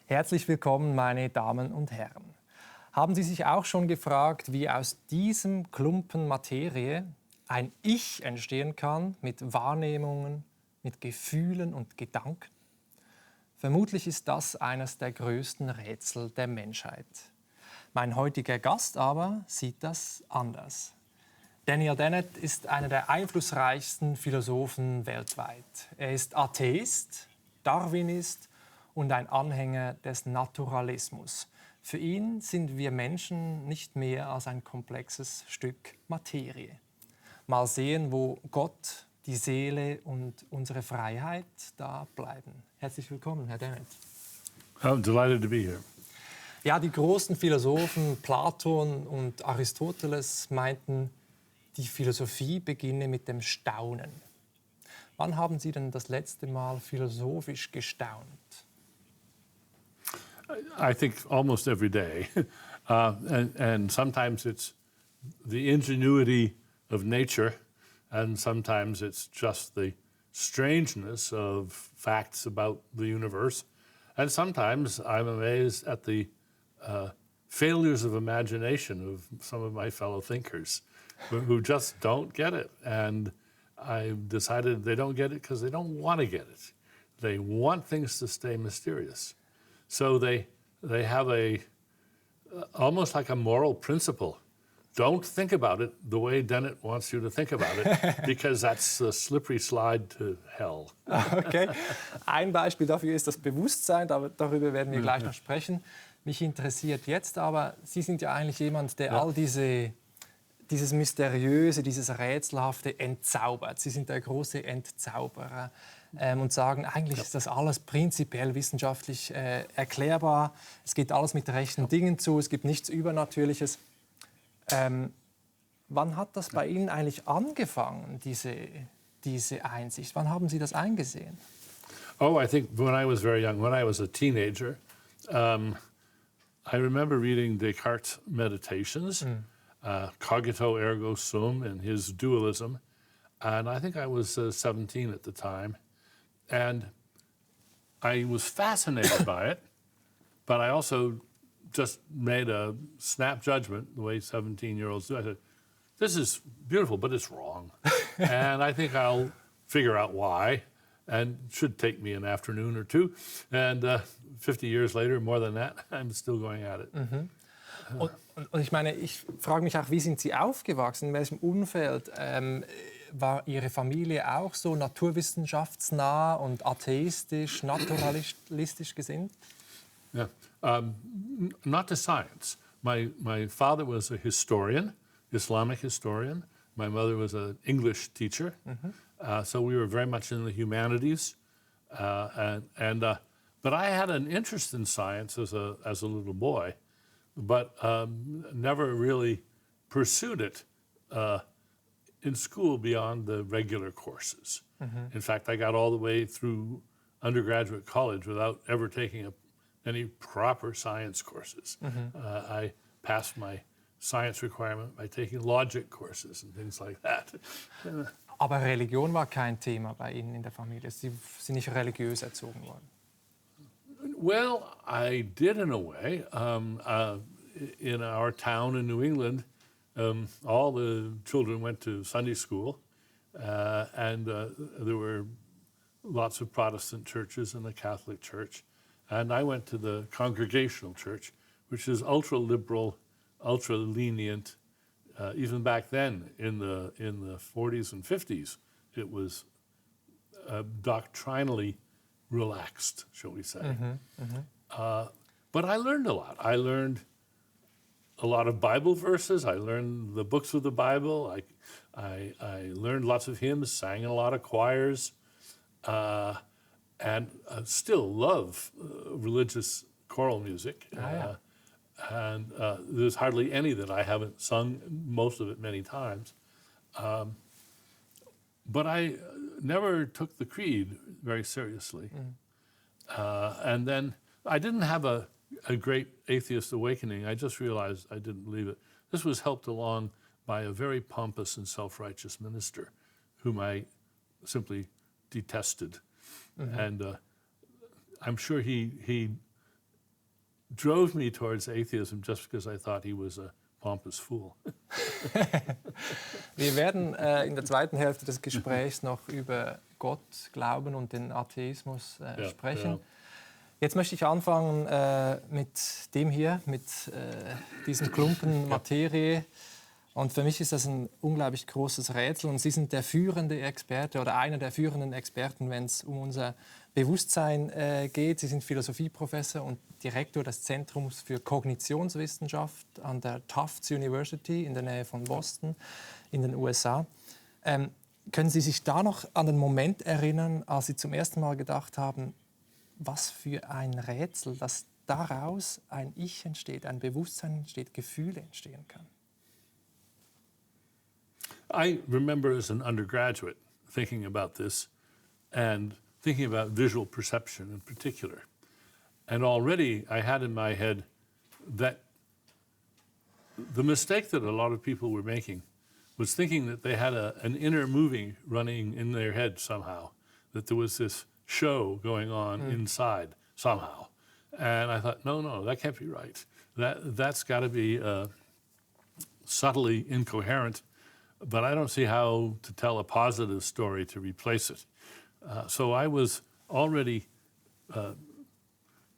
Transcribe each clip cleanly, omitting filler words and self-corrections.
Herzlich willkommen, meine Damen und Herren. Haben Sie sich auch schon gefragt, wie aus diesem Klumpen Materie ein Ich entstehen kann mit Wahrnehmungen, mit Gefühlen und Gedanken? Vermutlich ist das eines der größten Rätsel der Menschheit. Mein heutiger Gast aber sieht das anders. Dennett ist einer der einflussreichsten Philosophen weltweit. Er ist Atheist, Darwinist und ein Anhänger des Naturalismus. Für ihn sind wir Menschen nicht mehr als ein komplexes Stück Materie. Mal sehen, wo Gott, die Seele und unsere Freiheit da bleiben. Herzlich willkommen, Herr Dennett. I'm delighted to be here. Ja, die großen Philosophen Platon und Aristoteles meinten, die Philosophie beginne mit dem Staunen. Wann haben Sie denn das letzte Mal philosophisch gestaunt? I think almost every day. And sometimes it's the ingenuity of nature, and sometimes it's just the strangeness of facts about the universe. And sometimes I'm amazed at the failures of imagination of some of my fellow thinkers who just don't get it. And I've decided they don't get it because they don't want to get it. They want things to stay mysterious. So they have almost like a moral principle. Don't think about it the way Dennett wants you to think about it, because that's a slippery slide to hell. Okay. Ein Beispiel dafür ist das Bewusstsein, aber darüber werden wir gleich noch sprechen. Mich interessiert jetzt aber, Sie sind ja eigentlich jemand, der all dieses Mysteriöse, dieses Rätselhafte entzaubert. Sie sind der große Entzauberer und sagen, eigentlich ist das alles prinzipiell wissenschaftlich erklärbar. Es geht alles mit rechten Dingen zu, es gibt nichts Übernatürliches. Wann hat das bei Ihnen eigentlich angefangen, diese Einsicht? Wann haben Sie das eingesehen? Oh, I think when I was very young, when I was a teenager, I remember reading Descartes' Meditations, cogito ergo sum, and his dualism. And I think I was 17 at the time. And I was fascinated by it, but I also just made a snap judgment, the way 17-year-olds do. I said, this is beautiful, but it's wrong. And I think I'll figure out why. And it should take me an afternoon or two. And 50 years later, more than that, I'm still going at it. Mhm. Und ich meine, ich frage mich auch, wie sind Sie aufgewachsen? In welchem Umfeld? War Ihre Familie auch so naturwissenschaftsnah und atheistisch, naturalistisch gesinnt? Yeah, not to science. My father was a historian, Islamic historian. My mother was an English teacher. So we were very much in the humanities. But I had an interest in science as a little boy, but never really pursued it in school beyond the regular courses. In fact, I got all the way through undergraduate college without ever taking any proper science courses. I passed my science requirement by taking logic courses and things like that. Aber Religion war kein Thema bei Ihnen in der Familie. Sie sind nicht religiös erzogen worden. Well, I did in a way. In our town in New England, all the children went to Sunday school, and there were lots of Protestant churches and the Catholic Church. And I went to the Congregational Church, which is ultra-liberal, ultra-lenient. Even back then, in the 40s and 50s, it was doctrinally relaxed, shall we say. But I learned a lot. I learned a lot of Bible verses. I learned the books of the Bible. I learned lots of hymns, sang in a lot of choirs, and still love religious choral music. And there's hardly any that I haven't sung, most of it many times. But I never took the creed very seriously. And then I didn't have a great atheist awakening. I just realized I didn't believe it. This was helped along by a very pompous and self-righteous minister whom I simply detested. And I'm sure he drove me towards atheism just because I thought he was a pompous fool. Wir werden in der zweiten Hälfte des Gesprächs noch über Gott, Glauben und den Atheismus sprechen. Ja. Jetzt möchte ich anfangen mit dem hier, mit diesem Klumpen Materie. Und für mich ist das ein unglaublich großes Rätsel. Und Sie sind der führende Experte oder einer der führenden Experten, wenn es um unser Bewusstsein geht. Sie sind Philosophieprofessor und Direktor des Zentrums für Kognitionswissenschaft an der Tufts University in der Nähe von Boston in den USA. Können Sie sich da noch an den Moment erinnern, als Sie zum ersten Mal gedacht haben, was für ein Rätsel, dass daraus ein Ich entsteht, ein Bewusstsein entsteht, Gefühle entstehen kann? I remember as an undergraduate thinking about this and thinking about visual perception in particular. And already I had in my head that the mistake that a lot of people were making was thinking that they had an inner movie running in their head somehow, that there was this show going on inside somehow. And I thought, no, that can't be right. That's got to be subtly incoherent, but I don't see how to tell a positive story to replace it. So I was already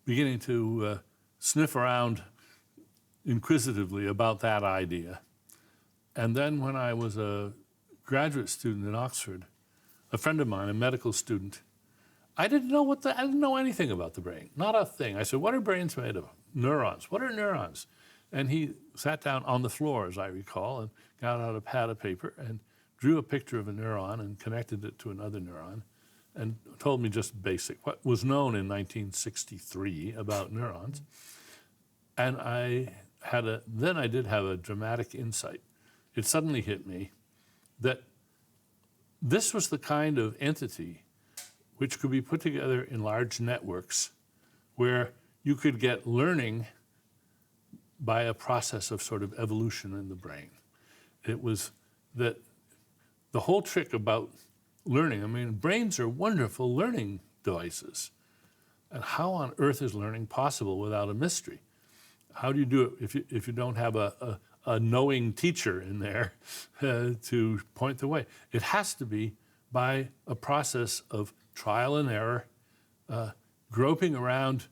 beginning to sniff around inquisitively about that idea. And then when I was a graduate student in Oxford, a friend of mine, a medical student, I didn't know anything about the brain, not a thing. I said, what are brains made of? Neurons. What are neurons? And he sat down on the floor, as I recall, and got out a pad of paper and drew a picture of a neuron and connected it to another neuron and told me just basic, what was known in 1963 about neurons. And then I did have a dramatic insight. It suddenly hit me that this was the kind of entity which could be put together in large networks where you could get learning by a process of sort of evolution in the brain. It was that the whole trick about learning, I mean, brains are wonderful learning devices. And how on earth is learning possible without a mystery? How do you do it if you don't have a knowing teacher in there to point the way? It has to be by a process of trial and error, groping around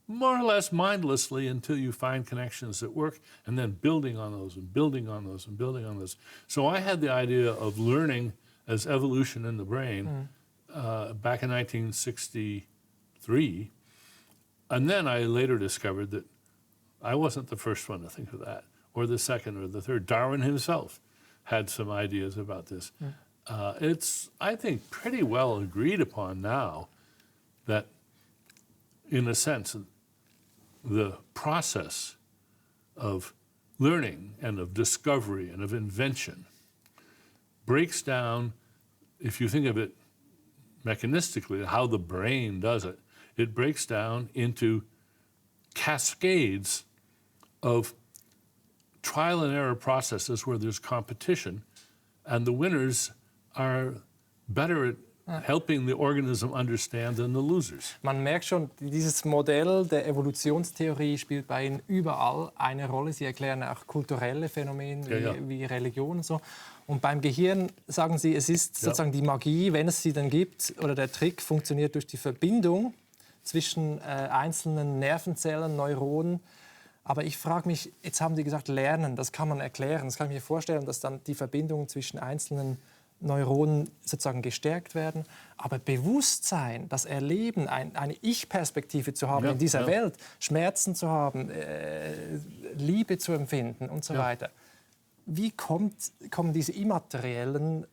more or less mindlessly until you find connections that work, and then building on those and building on those and building on those. So I had the idea of learning as evolution in the brain back in 1963. And then I later discovered that I wasn't the first one to think of that, or the second or the third. Darwin himself had some ideas about this. It's, I think, pretty well agreed upon now that, in a sense, the process of learning and of discovery and of invention breaks down, if you think of it mechanistically, how the brain does it, it breaks down into cascades of trial and error processes where there's competition, and the winners are better at helping the organism understand than the losers. Man merkt schon, dieses Modell der Evolutionstheorie spielt bei Ihnen überall eine Rolle. Sie erklären auch kulturelle Phänomene wie Religion und so. Und beim Gehirn sagen Sie, es ist sozusagen die Magie, wenn es sie denn gibt, oder der Trick funktioniert durch die Verbindung zwischen einzelnen Nervenzellen, Neuronen. Aber ich frage mich, jetzt haben Sie gesagt, Lernen, das kann man erklären. Das kann ich mir vorstellen, dass dann die Verbindungen zwischen einzelnen Neuronen sozusagen gestärkt werden. Aber Bewusstsein, das Erleben, eine Ich-Perspektive zu haben in dieser Welt, Schmerzen zu haben, Liebe zu empfinden und so weiter. Wie kommen diese immateriellen,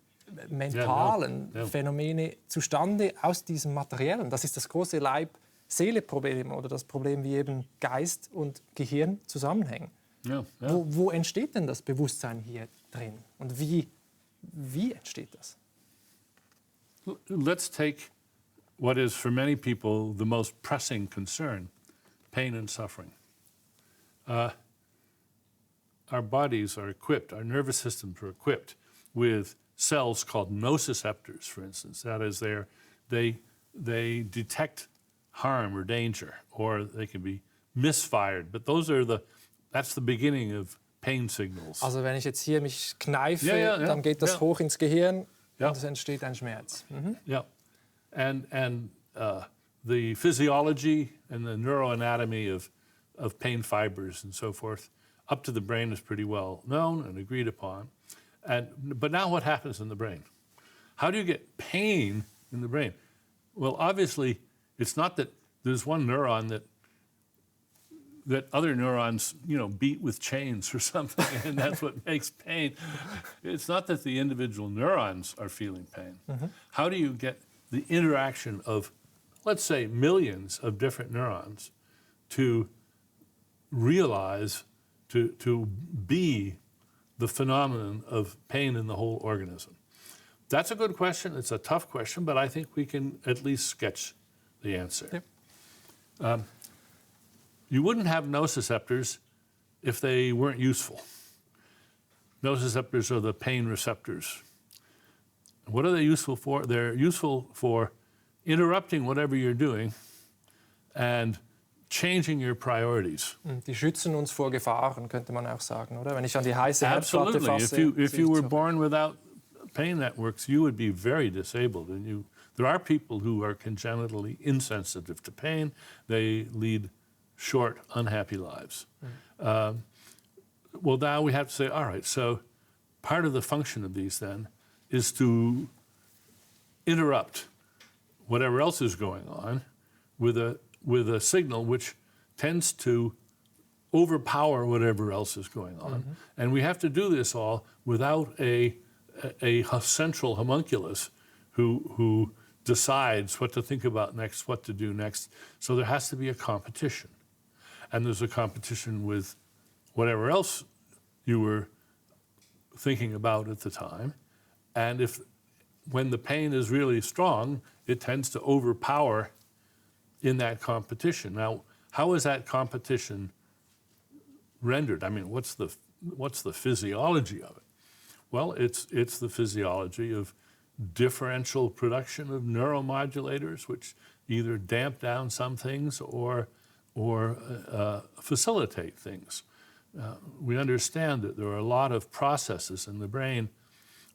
mentalen Phänomene zustande aus diesem Materiellen? Das ist das große Leib-Seele-Problem oder das Problem, wie eben Geist und Gehirn zusammenhängen. Wo entsteht denn das Bewusstsein hier drin? Und wie entsteht das? Let's take what is for many people the most pressing concern, pain and suffering. Our bodies are equipped, our nervous systems are equipped with cells called nociceptors, for instance. That is, they detect harm or danger, or they can be misfired. But that's the beginning of pain signals. Also wenn ich jetzt hier mich kneife, dann geht das hoch ins Gehirn und es entsteht ein Schmerz. Yeah, and the physiology and the neuroanatomy of pain fibers and so forth up to the brain is pretty well known and agreed upon. But now what happens in the brain? How do you get pain in the brain? Well, obviously, it's not that there's one neuron that other neurons, beat with chains or something, and that's what makes pain. It's not that the individual neurons are feeling pain. How do you get the interaction of, let's say, millions of different neurons to realize, to be the phenomenon of pain in the whole organism? That's a good question. It's a tough question, but I think we can at least sketch the answer. Yep. You wouldn't have nociceptors if they weren't useful. Nociceptors are the pain receptors. What are they useful for? They're useful for interrupting whatever you're doing and changing your priorities. Die schützen uns vor Gefahren, könnte man auch sagen, oder? Wenn ich an die heiße Herdplatte fasse. If you were born without pain networks, you would be very disabled. And there are people who are congenitally insensitive to pain. They lead short, unhappy lives. Well, now we have to say, all right, so part of the function of these then is to interrupt whatever else is going on with a signal which tends to overpower whatever else is going on. And we have to do this all without a central homunculus who decides what to think about next, what to do next. So there has to be a competition. And there's a competition with whatever else you were thinking about at the time. And when the pain is really strong, it tends to overpower in that competition. Now, how is that competition rendered? I mean, what's the physiology of it? Well, it's the physiology of differential production of neuromodulators, which either damp down some things or facilitate things. We understand that there are a lot of processes in the brain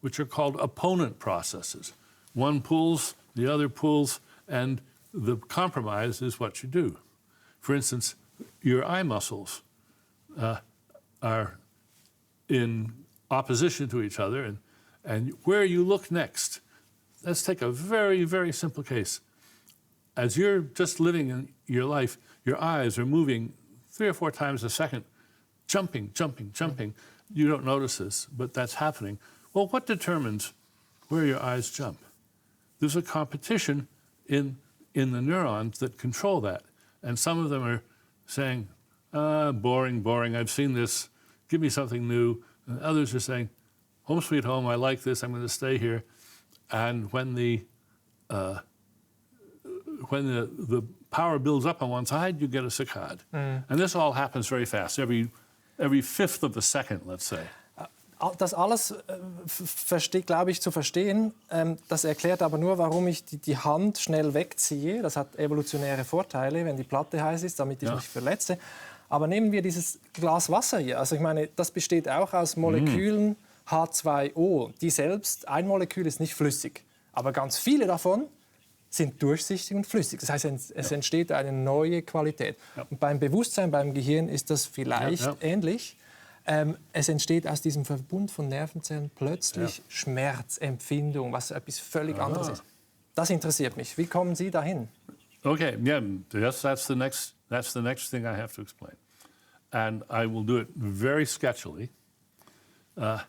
which are called opponent processes. One pulls, the other pulls, and the compromise is what you do. For instance, your eye muscles are in opposition to each other, and where you look next. Let's take a very, very simple case. As you're just living in your life, your eyes are moving 3 or 4 times a second, jumping. You don't notice this, but that's happening. Well, what determines where your eyes jump? There's a competition in the neurons that control that. And some of them are saying, boring, I've seen this, give me something new. And others are saying, home sweet home, I like this, I'm going to stay here. And when the power builds up on one side, you get a saccade. And this all happens very fast, every fifth of a second, let's say. Das alles glaube ich, zu verstehen. Das erklärt aber nur, warum ich die Hand schnell wegziehe. Das hat evolutionäre Vorteile, wenn die Platte heiß ist, damit ich mich verletze. Aber nehmen wir dieses Glas Wasser hier. Also ich meine, das besteht auch aus Molekülen H2O. Die selbst, ein Molekül ist nicht flüssig. Aber ganz viele davon sind durchsichtig und flüssig. Das heißt, es entsteht eine neue Qualität. Und beim Bewusstsein, beim Gehirn ist das vielleicht ähnlich. Es entsteht aus diesem Verbund von Nervenzellen plötzlich Schmerzempfindung, was etwas völlig anderes ist. Das interessiert mich. Wie kommen Sie dahin? Okay, that's the next thing I have to explain. And I will do it very sketchily. The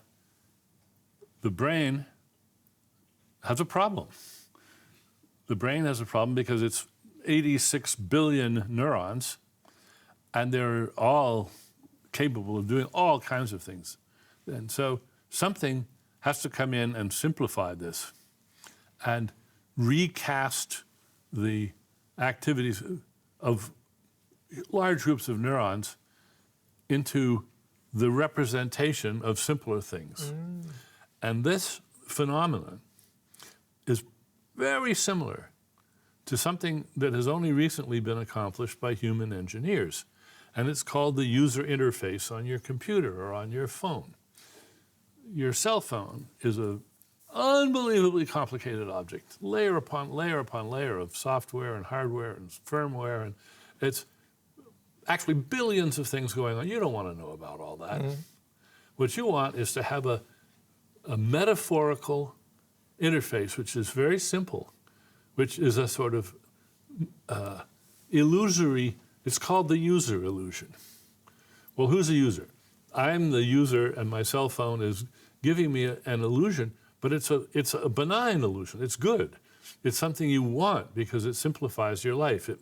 brain has a problem. The brain has a problem because it's 86 billion neurons, and they're all capable of doing all kinds of things. And so something has to come in and simplify this and recast the activities of large groups of neurons into the representation of simpler things. And this phenomenon is very similar to something that has only recently been accomplished by human engineers. and it's called the user interface on your computer or on your phone. Your cell phone is an unbelievably complicated object, layer upon layer upon layer of software and hardware and firmware, and it's actually billions of things going on. You don't want to know about all that. Mm-hmm. What you want is to have a metaphorical interface, which is very simple, which is a sort of illusory, it's called the user illusion. Well, who's a user? I'm the user, and my cell phone is giving me an illusion, but it's a benign illusion. It's good. It's something you want because it simplifies your life. It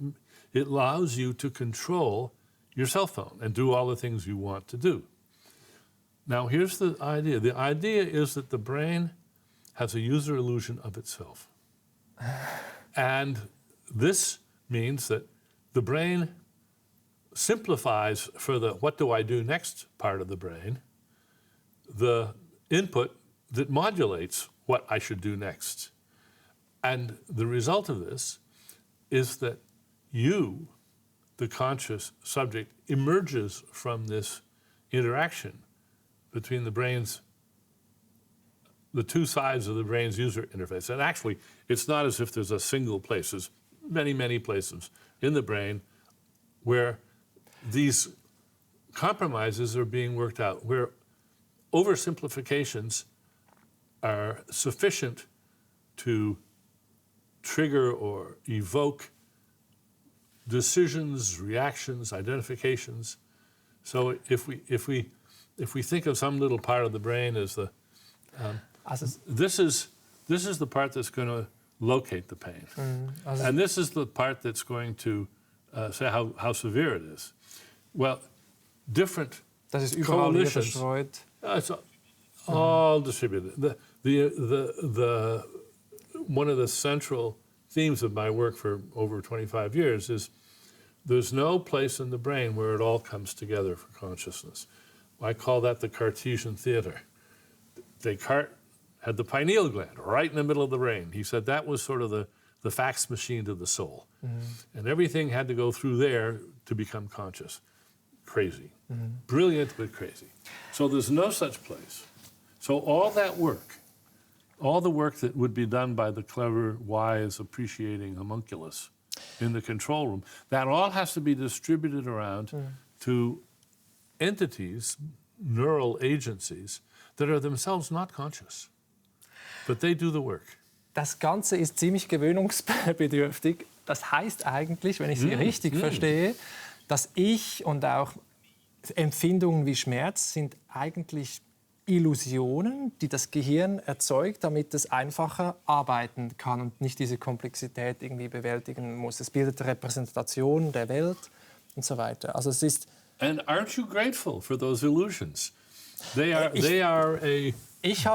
allows you to control your cell phone and do all the things you want to do. Now, here's the idea. The idea is that the brain has a user illusion of itself. And this means that the brain simplifies for the what do I do next part of the brain, the input that modulates what I should do next. And the result of this is that you, the conscious subject, emerges from this interaction between the brain's, the two sides of the brain's user interface. And actually, it's not as if there's a single place. There's many, many places in the brain where these compromises are being worked out, where oversimplifications are sufficient to trigger or evoke decisions, reactions, identifications. So if we think of some little part of the brain as the this is the part that's going to locate the pain, and this is the part that's going to say how severe it is. Well, different coalitions. It's all distributed. The one of the central themes of my work for over 25 years is there's no place in the brain where it all comes together for consciousness. I call that the Cartesian theater. Descartes had the pineal gland right in the middle of the brain. He said that was sort of the fax machine to the soul. Mm-hmm. And everything had to go through there to become conscious. Crazy. Mm-hmm. Brilliant, but crazy. So there's no such place. So all that work, all the work that would be done by the clever, wise, appreciating homunculus in the control room, that all has to be distributed around to entities, neural agencies, that are themselves not conscious. But they do the work. Das Ganze ist ziemlich gewöhnungsbedürftig. Das heißt eigentlich, wenn ich Sie richtig verstehe, dass Ich und auch Empfindungen wie Schmerz sind eigentlich Illusionen, die das Gehirn erzeugt, damit es einfacher arbeiten kann und nicht diese Komplexität irgendwie bewältigen muss. Es bildet Repräsentation der Welt und so weiter. Also es ist. And aren't you grateful for those illusions? They are a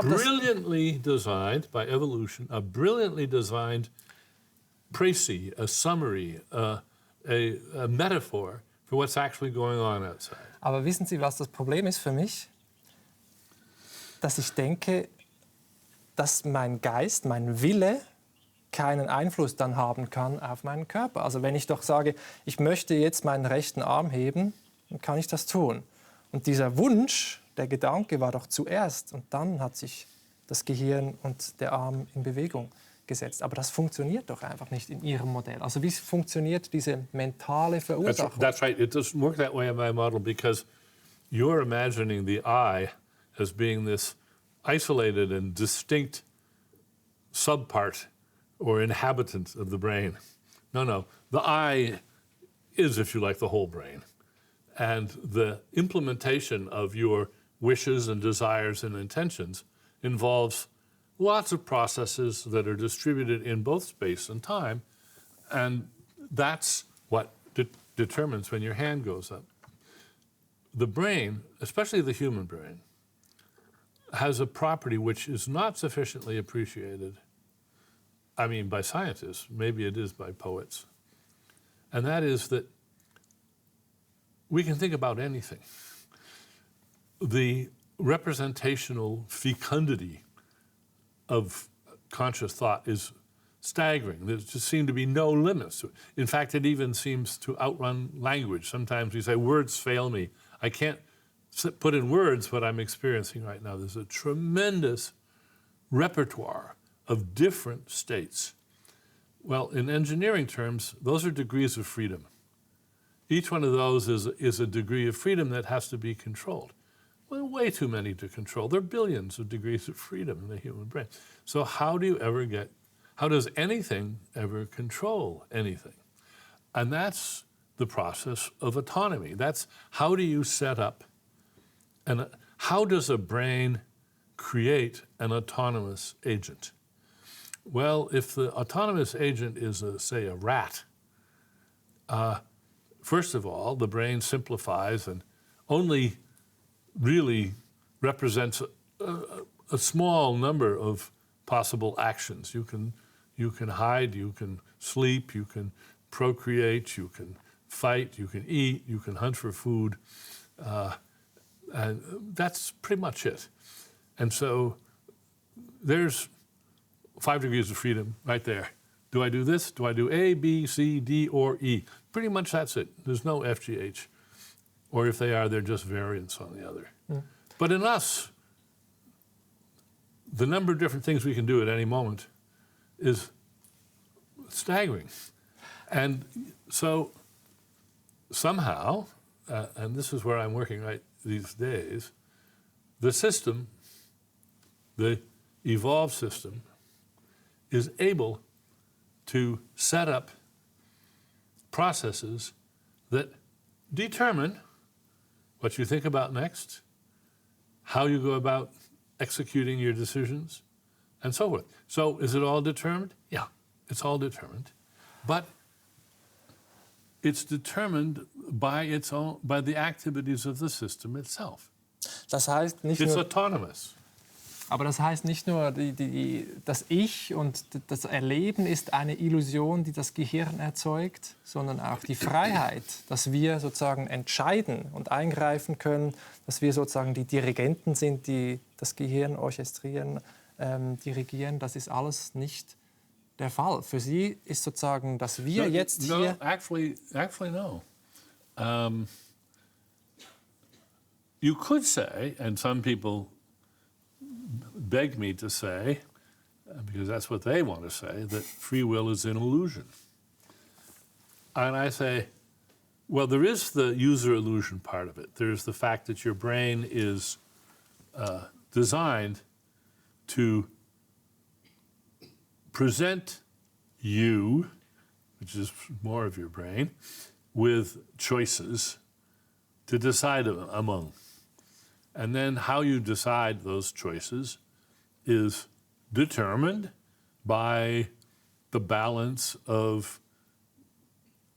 brilliantly designed by evolution, a brilliantly designed précis, a summary, a metaphor for what's actually going on outside. Aber wissen Sie, was das Problem ist für mich? Dass ich denke, dass mein Geist, mein Wille keinen Einfluss dann haben kann auf meinen Körper. Also wenn ich doch sage, ich möchte jetzt meinen rechten Arm heben, dann kann ich das tun. Und dieser Wunsch, der Gedanke war doch zuerst und dann hat sich das Gehirn und der Arm in Bewegung gesetzt. Aber das funktioniert doch einfach nicht in Ihrem Modell. Also wie funktioniert diese mentale Verursachung? That's right. It doesn't work that way in my model because you're imagining the I as being this isolated and distinct subpart or inhabitant of the brain. No. The I is, if you like, the whole brain. And the implementation of your wishes and desires and intentions involves lots of processes that are distributed in both space and time, and that's what determines when your hand goes up. The brain, especially the human brain, has a property which is not sufficiently appreciated, I mean by scientists, maybe it is by poets, and that is that we can think about anything. The representational fecundity of conscious thought is staggering. There just seem to be no limits to it. In fact, it even seems to outrun language. Sometimes we say, words fail me. I can't put in words what I'm experiencing right now. There's a tremendous repertoire of different states. Well, in engineering terms, those are degrees of freedom. Each one of those is a degree of freedom that has to be controlled. Well, way too many to control. There are billions of degrees of freedom in the human brain. So how does anything ever control anything? And that's the process of autonomy. That's how do you set up, and how does a brain create an autonomous agent? Well, if the autonomous agent is, say, a rat, first of all, the brain simplifies and only really represents a small number of possible actions. You can hide, you can sleep, you can procreate, you can fight, you can eat, you can hunt for food, and that's pretty much it. And so there's 5 degrees of freedom right there. Do I do this? Do I do A, B, C, D, or E? Pretty much that's it. There's no F, G, H. Or if they are, they're just variants on the other. Mm. But in us, the number of different things we can do at any moment is staggering. And so somehow, and this is where I'm working right these days, the system, the evolved system, is able to set up processes that determine what you think about next, how you go about executing your decisions, and so forth. So is it all determined? Yeah, it's all determined. But it's determined by the activities of the system itself. Das heißt nicht It's nur, autonomous. aber das heißt nicht nur, das Ich und das Erleben ist eine Illusion, die das Gehirn erzeugt, sondern auch die Freiheit, dass wir sozusagen entscheiden und eingreifen können, dass wir sozusagen die Dirigenten sind, die das Gehirn orchestrieren, dirigieren. Das ist alles nicht der Fall. Für Sie ist sozusagen, dass wir jetzt hier... Actually no. You could say, and some people beg me to say, because that's what they want to say, that free will is an illusion. And I say, well, there is the user illusion part of it. There's the fact that your brain is designed to present you, which is more of your brain, with choices to decide among. And then how you decide those choices is determined by the balance of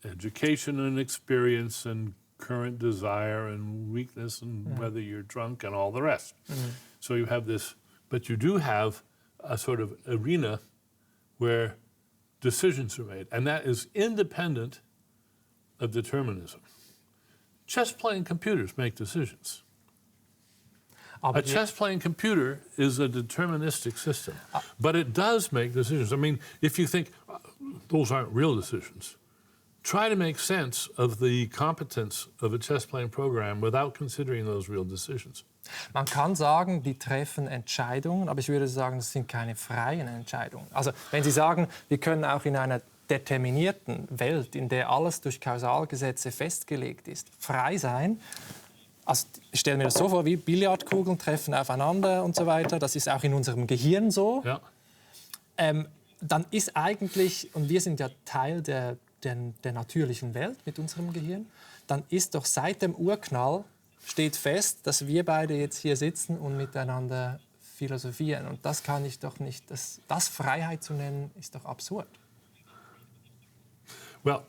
education and experience and current desire and weakness and whether you're drunk and all the rest. Mm-hmm. So you have this, but you do have a sort of arena where decisions are made, and that is independent of determinism. Chess-playing computers make decisions. A chess-playing computer is a deterministic system, but it does make decisions. I mean, if you think those aren't real decisions, try to make sense of the competence of a chess-playing program without considering those real decisions. Man kann sagen, die treffen Entscheidungen, aber ich würde sagen, das sind keine freien Entscheidungen. Also, wenn Sie sagen, wir können auch in einer determinierten Welt, in der alles durch Kausalgesetze festgelegt ist, frei sein. Also, ich stelle mir das so vor, wie Billardkugeln treffen aufeinander und so weiter. Das ist auch in unserem Gehirn so. Ja. Dann ist eigentlich, und wir sind ja Teil der natürlichen Welt mit unserem Gehirn, dann ist doch seit dem Urknall steht fest, dass wir beide jetzt hier sitzen und miteinander philosophieren. Und das kann ich doch nicht, das Freiheit zu nennen, ist doch absurd. Well,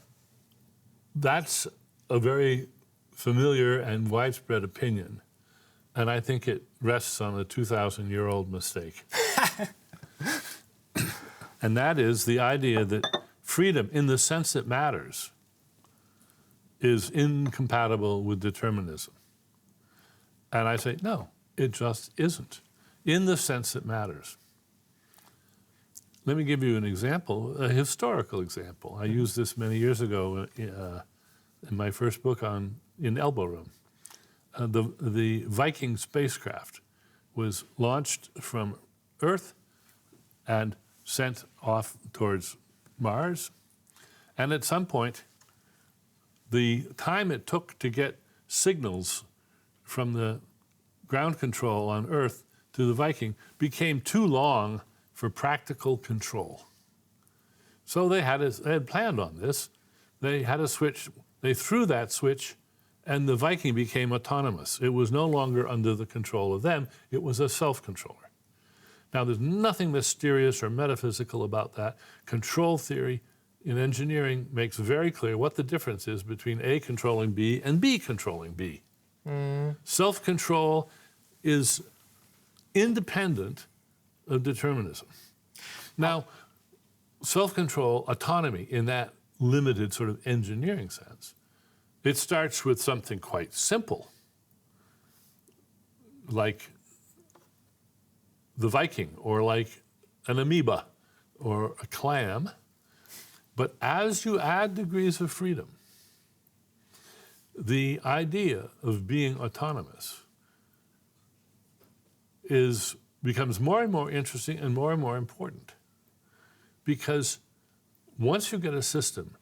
that's a very familiar and widespread opinion, and I think it rests on a 2,000-year-old mistake. And that is the idea that freedom, in the sense it matters, is incompatible with determinism. And I say, no, it just isn't, in the sense it matters. let me give you an example, a historical example. I used this many years ago in my first book in Elbow Room. The Viking spacecraft was launched from Earth and sent off towards Mars. And at some point, the time it took to get signals from the ground control on Earth to the Viking became too long for practical control. So they had planned on this. They had a switch. They threw that switch, and the Viking became autonomous. It was no longer under the control of them. It was a self-controller. Now, there's nothing mysterious or metaphysical about that. Control theory in engineering makes very clear what the difference is between A controlling B and B controlling B. Self-control is independent of determinism. Now, self-control, autonomy in that limited sort of engineering sense, it starts with something quite simple, like the Viking or like an amoeba or a clam. But as you add degrees of freedom, the idea of being autonomous becomes more and more interesting and more important. Because once you get a system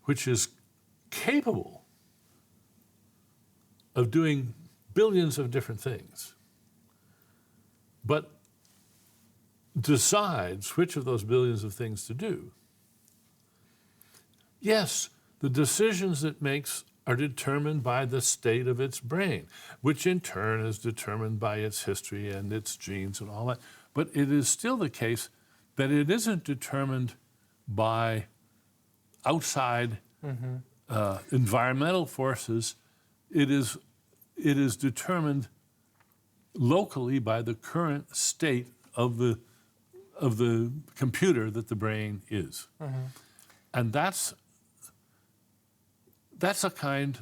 which is capable of doing billions of different things, but decides which of those billions of things to do, yes, the decisions it makes are determined by the state of its brain, which in turn is determined by its history and its genes and all that. But it is still the case that it isn't determined by outside environmental forces. It is determined locally by the current state of the computer that the brain is. And that's a kind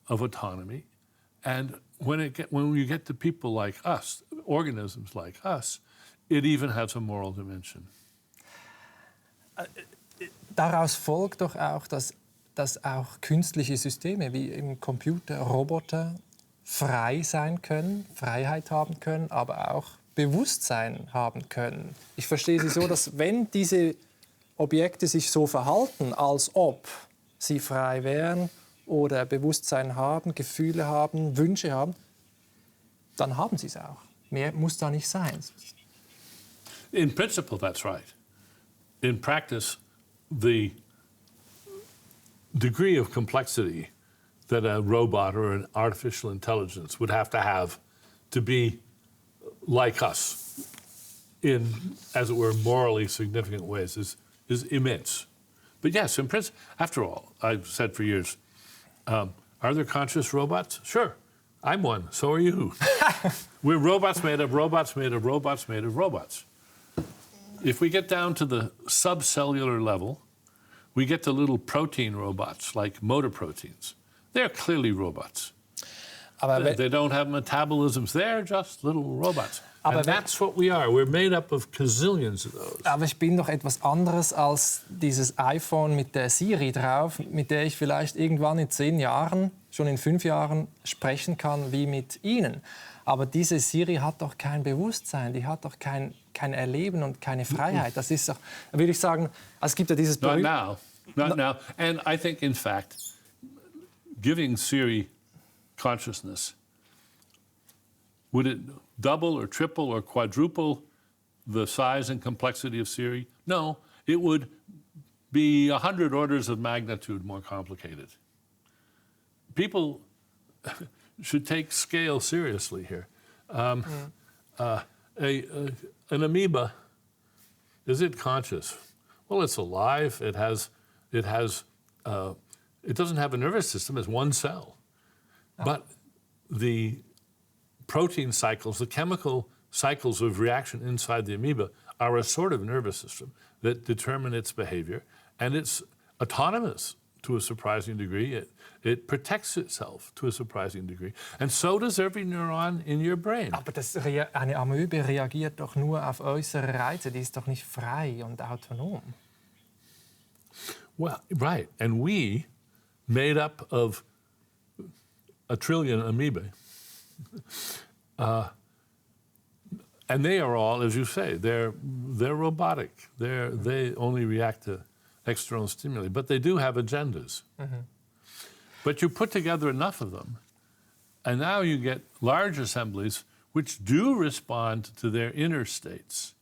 of autonomy. And when you get to people like us, organisms like us, it even has a moral dimension. Daraus folgt doch auch, dass auch künstliche Systeme wie im Computer, Roboter frei sein können, Freiheit haben können, aber auch Bewusstsein haben können. Ich verstehe Sie so, dass wenn diese Objekte sich so verhalten, als ob sie frei wären oder Bewusstsein haben, Gefühle haben, Wünsche haben, dann haben sie es auch. Mehr muss da nicht sein. In principle, that's right. In practice, the degree of complexity that a robot or an artificial intelligence would have to be like us in, as it were, morally significant ways is immense. But yes, in principle, after all, I've said for years, are there conscious robots? Sure. I'm one. So are you. We're robots made of robots made of robots made of robots. If we get down to the subcellular level, we get to little protein robots like motor proteins. They're clearly robots. They don't have metabolisms. They're just little robots. And that's what we are. We're made up of gazillions of those. Aber ich bin doch etwas anderes als dieses iPhone mit der Siri drauf, mit der ich vielleicht irgendwann in 10 Jahren, schon in 5 Jahren sprechen kann wie mit Ihnen. Aber diese Siri hat doch kein Bewusstsein, die hat doch kein Erleben und keine Freiheit. Das ist doch, würde ich sagen, es gibt ja dieses... Not now. And I think, in fact, giving Siri consciousness, would it double or triple or quadruple the size and complexity of Siri? No, it would be 100 orders of magnitude more complicated. People should take scale seriously here. An amoeba, is it conscious? Well, it's alive. It doesn't have a nervous system. It's one cell. But the protein cycles, the chemical cycles of reaction inside the amoeba are a sort of nervous system that determine its behavior, and it's autonomous to a surprising degree. It protects itself to a surprising degree. And so does every neuron in your brain. Aber eine Amöbe reagiert doch nur auf äußere Reize. Die ist doch nicht frei und autonom. Well, right. And we, made up of a trillion amoebae, and they are all, as you say, they're robotic. They only react to external stimuli, but they do have agendas. Mm-hmm. But you put together enough of them, and now you get large assemblies which do respond to their inner states,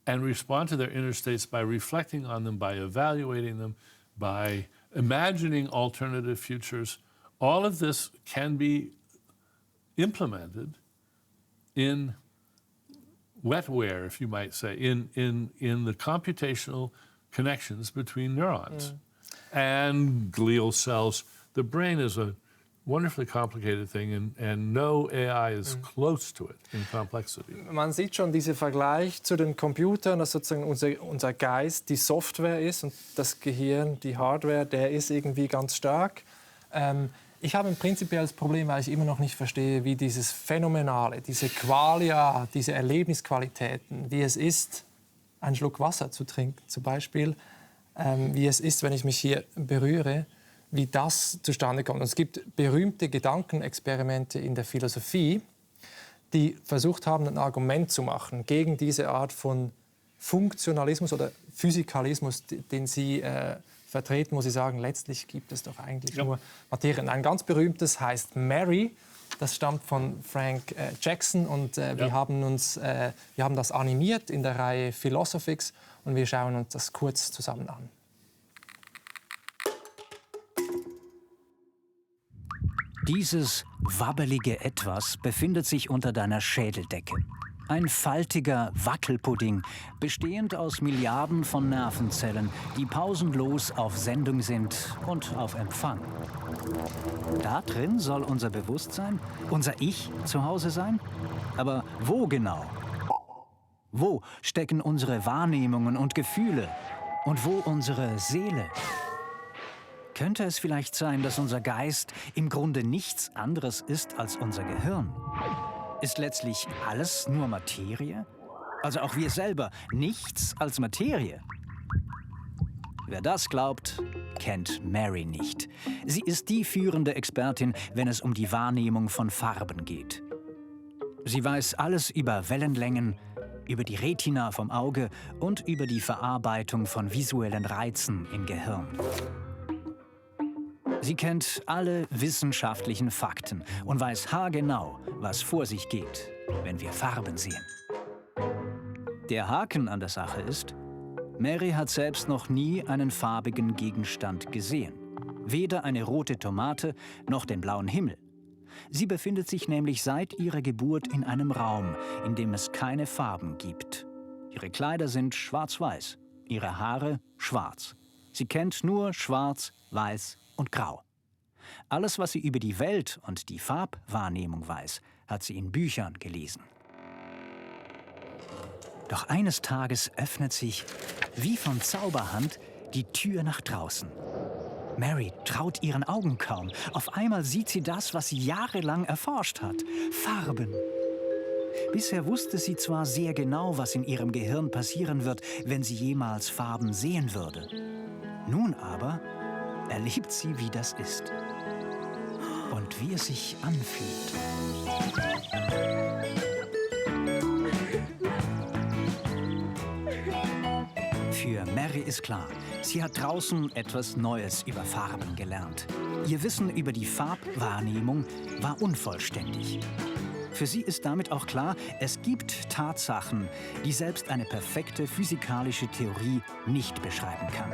and respond to their inner states by reflecting on them, by evaluating them, by imagining alternative futures. All of this can be implemented in wetware, if you might say, in the computational connections between neurons and glial cells. The brain is a wonderfully complicated thing, and no AI is close to it in complexity. Man sieht schon diesen Vergleich zu den Computern, dass sozusagen unser Geist die Software ist und das Gehirn die Hardware, der ist irgendwie ganz stark. Ich habe ein prinzipielles Problem, weil ich immer noch nicht verstehe, wie dieses Phänomenale, diese Qualia, diese Erlebnisqualitäten, wie es ist, einen Schluck Wasser zu trinken zum Beispiel, wie es ist, wenn ich mich hier berühre, wie das zustande kommt. Und es gibt berühmte Gedankenexperimente in der Philosophie, die versucht haben, ein Argument zu machen gegen diese Art von Funktionalismus oder Physikalismus, den sie vertreten, wo sie sagen, letztlich gibt es doch eigentlich nur Materie. Ein ganz berühmtes heißt Mary, das stammt von Frank Jackson und wir haben das animiert in der Reihe Philosophers und wir schauen uns das kurz zusammen an. Dieses wabbelige Etwas befindet sich unter deiner Schädeldecke. Ein faltiger Wackelpudding, bestehend aus Milliarden von Nervenzellen, die pausenlos auf Sendung sind und auf Empfang. Da drin soll unser Bewusstsein, unser Ich zu Hause sein? Aber wo genau? Wo stecken unsere Wahrnehmungen und Gefühle? Und wo unsere Seele? Könnte es vielleicht sein, dass unser Geist im Grunde nichts anderes ist als unser Gehirn? Ist letztlich alles nur Materie? Also auch wir selber nichts als Materie? Wer das glaubt, kennt Mary nicht. Sie ist die führende Expertin, wenn es um die Wahrnehmung von Farben geht. Sie weiß alles über Wellenlängen, über die Retina vom Auge und über die Verarbeitung von visuellen Reizen im Gehirn. Sie kennt alle wissenschaftlichen Fakten und weiß haargenau, was vor sich geht, wenn wir Farben sehen. Der Haken an der Sache ist, Mary hat selbst noch nie einen farbigen Gegenstand gesehen. Weder eine rote Tomate noch den blauen Himmel. Sie befindet sich nämlich seit ihrer Geburt in einem Raum, in dem es keine Farben gibt. Ihre Kleider sind schwarz-weiß, ihre Haare schwarz. Sie kennt nur schwarz, weiß und grau. Alles, was sie über die Welt und die Farbwahrnehmung weiß, hat sie in Büchern gelesen. Doch eines Tages öffnet sich, wie von Zauberhand, die Tür nach draußen. Mary traut ihren Augen kaum. Auf einmal sieht sie das, was sie jahrelang erforscht hat: Farben. Bisher wusste sie zwar sehr genau, was in ihrem Gehirn passieren wird, wenn sie jemals Farben sehen würde. Nun aber erlebt sie, wie das ist und wie es sich anfühlt. Für Mary ist klar, sie hat draußen etwas Neues über Farben gelernt. Ihr Wissen über die Farbwahrnehmung war unvollständig. Für sie ist damit auch klar, es gibt Tatsachen, die selbst eine perfekte physikalische Theorie nicht beschreiben kann.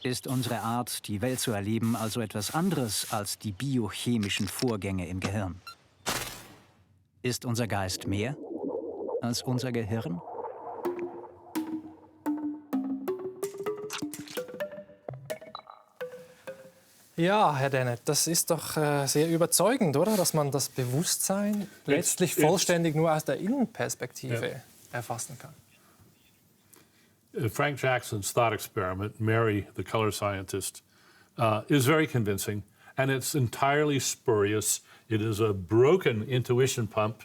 Ist unsere Art, die Welt zu erleben, also etwas anderes als die biochemischen Vorgänge im Gehirn? Ist unser Geist mehr als unser Gehirn? Ja, Herr Dennett, das ist doch sehr überzeugend, oder? Dass man das Bewusstsein letztlich vollständig nur aus der Innenperspektive erfassen kann. Frank Jackson's thought experiment, Mary, the color scientist, is very convincing, and it's entirely spurious. It is a broken intuition pump.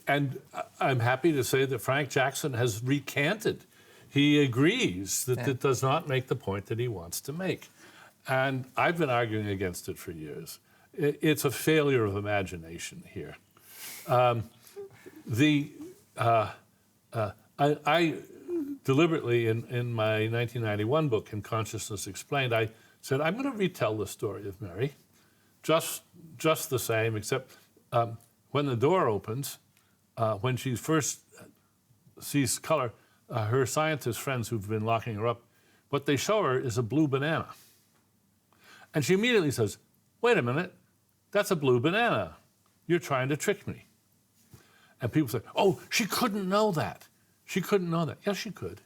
And I'm happy to say that Frank Jackson has recanted. He agrees that it does not make the point that he wants to make. And I've been arguing against it for years. It's a failure of imagination here. I deliberately, in my 1991 book, In Consciousness Explained, I said, I'm going to retell the story of Mary, just the same, except when the door opens, when she first sees color, her scientist friends who've been locking her up, what they show her is a blue banana. And she immediately says, wait a minute, that's a blue banana. You're trying to trick me. And people say, oh, she couldn't know that. She couldn't know that. Yes, she could.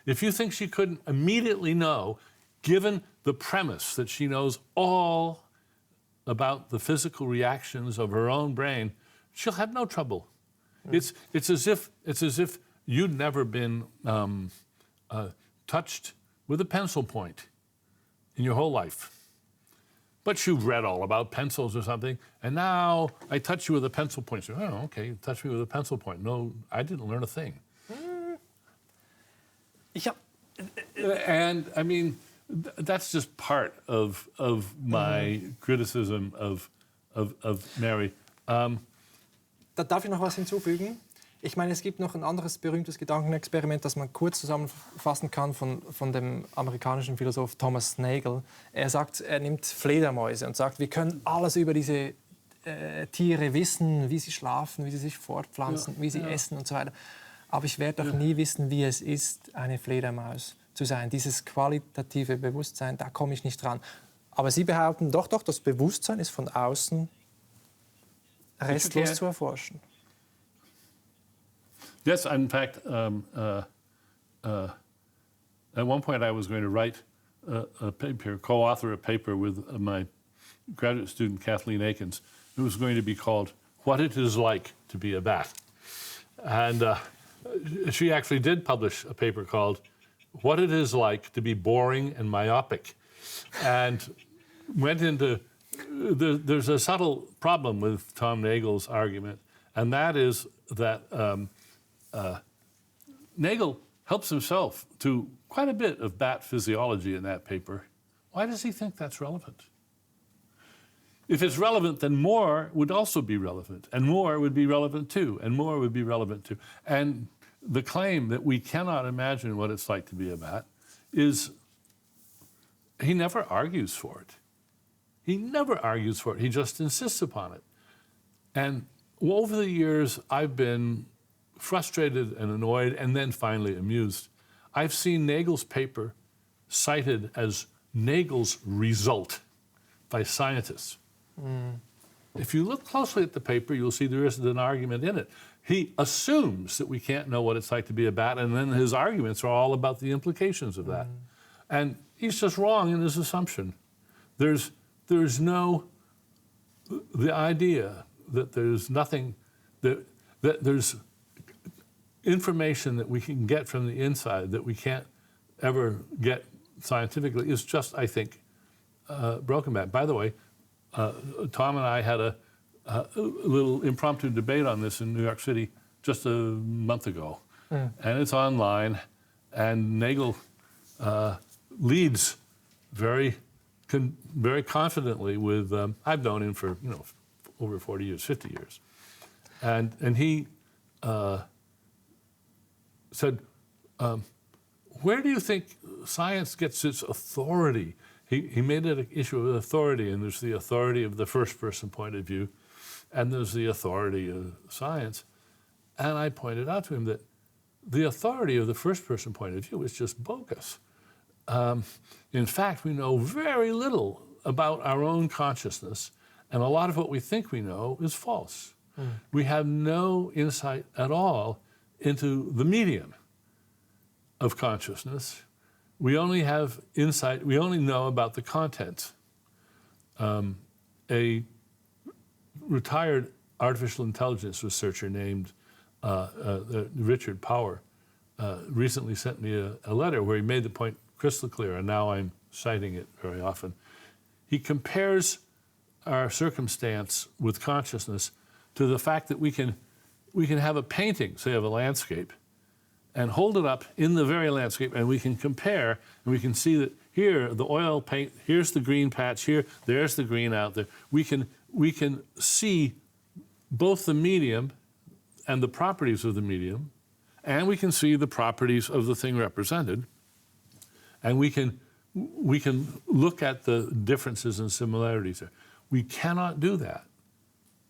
If you think she couldn't immediately know, given the premise that she knows all about the physical reactions of her own brain, she'll have no trouble. It's as if you'd never been touched with a pencil point in your whole life. But you've read all about pencils or something, and now I touch you with a pencil point. You say, oh, okay, you touch me with a pencil point. No, I didn't learn a thing. And I mean, that's just part of my criticism of Mary. Da darf ich noch was hinzufügen? Ich meine, es gibt noch ein anderes berühmtes Gedankenexperiment, das man kurz zusammenfassen kann von dem amerikanischen Philosoph Thomas Nagel. Er sagt, er nimmt Fledermäuse und sagt, wir können alles über diese Tiere wissen, wie sie schlafen, wie sie sich fortpflanzen, wie sie essen und so weiter. Aber ich werde doch nie wissen, wie es ist, eine Fledermaus zu sein. Dieses qualitative Bewusstsein, da komme ich nicht dran. Aber Sie behaupten, doch, das Bewusstsein ist von außen restlos zu erforschen. Yes, in fact, at one point I was going to write a paper, co-author a paper with my graduate student Kathleen Akins. It was going to be called What It Is Like to Be a Bat. And she actually did publish a paper called What It Is Like to Be Boring and Myopic. And went into, there's a subtle problem with Tom Nagel's argument, and that is that Nagel helps himself to quite a bit of bat physiology in that paper. Why does he think that's relevant? If it's relevant, then more would also be relevant, and more would be relevant too, and more would be relevant too. And the claim that we cannot imagine what it's like to be a bat is, he never argues for it. He never argues for it. He just insists upon it. And over the years, I've been frustrated and annoyed, and then finally amused. I've seen Nagel's paper cited as Nagel's result by scientists. If you look closely at the paper, you'll see there isn't an argument in it. He assumes that we can't know what it's like to be a bat, and then his arguments are all about the implications of that. And he's just wrong in his assumption. There's no, the idea that there's nothing, that there's information that we can get from the inside that we can't ever get scientifically is just, I think, broken back. By the way, Tom and I had a little impromptu debate on this in New York City just a month ago. And it's online, and Nagel leads very confidently with, I've known him for, over 40 years, 50 years. And he said, where do you think science gets its authority? He made it an issue of authority, and there's the authority of the first-person point of view, and there's the authority of science. And I pointed out to him that the authority of the first-person point of view is just bogus. In fact, we know very little about our own consciousness, and a lot of what we think we know is false. We have no insight at all into the medium of consciousness. We only have insight, we only know about the content. A retired artificial intelligence researcher named Richard Power recently sent me a letter where he made the point crystal clear, and now I'm citing it very often. He compares our circumstance with consciousness to the fact that we can have a painting, say, of a landscape, and hold it up in the very landscape, and we can compare, and we can see that here, the oil paint, here's the green patch here, there's the green out there. We can see both the medium and the properties of the medium, and we can see the properties of the thing represented, and we can look at the differences and similarities there. We cannot do that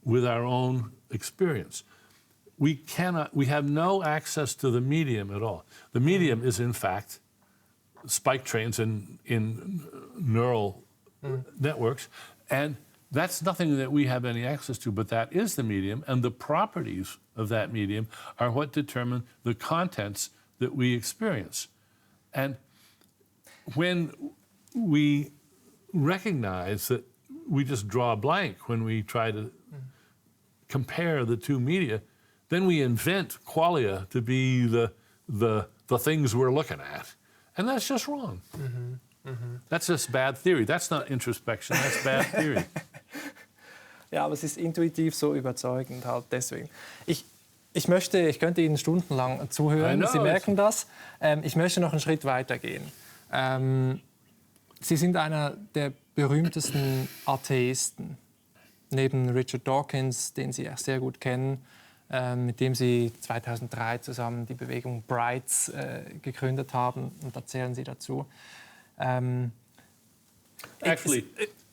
with our own experience. We have no access to the medium at all. The medium is, in fact, spike trains in neural networks, and that's nothing that we have any access to, but that is the medium, and the properties of that medium are what determine the contents that we experience. And when we recognize that we just draw a blank when we try to compare the two media, then we invent qualia to be the things we're looking at. And that's just wrong. That's just bad theory. That's not introspection, that's bad theory. Ja, aber es ist intuitiv so überzeugend halt deswegen. Ich könnte Ihnen stundenlang zuhören, Sie merken das. Ich möchte noch einen Schritt weiter gehen. Sie sind einer der berühmtesten Atheisten, neben Richard Dawkins, den Sie auch sehr gut kennen, mit dem Sie 2003 zusammen die Bewegung Brights gegründet haben. Und erzählen Sie dazu. Actually,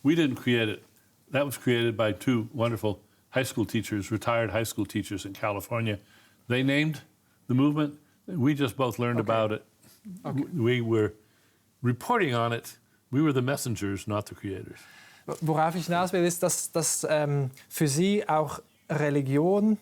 we didn't create it. That was created by two wonderful high school teachers, retired high school teachers in California. They named the movement. We just both learned about it. Okay. We were reporting on it. We were the messengers, not the creators. Worauf ich hinaus will, ist, dass für Sie auch Religion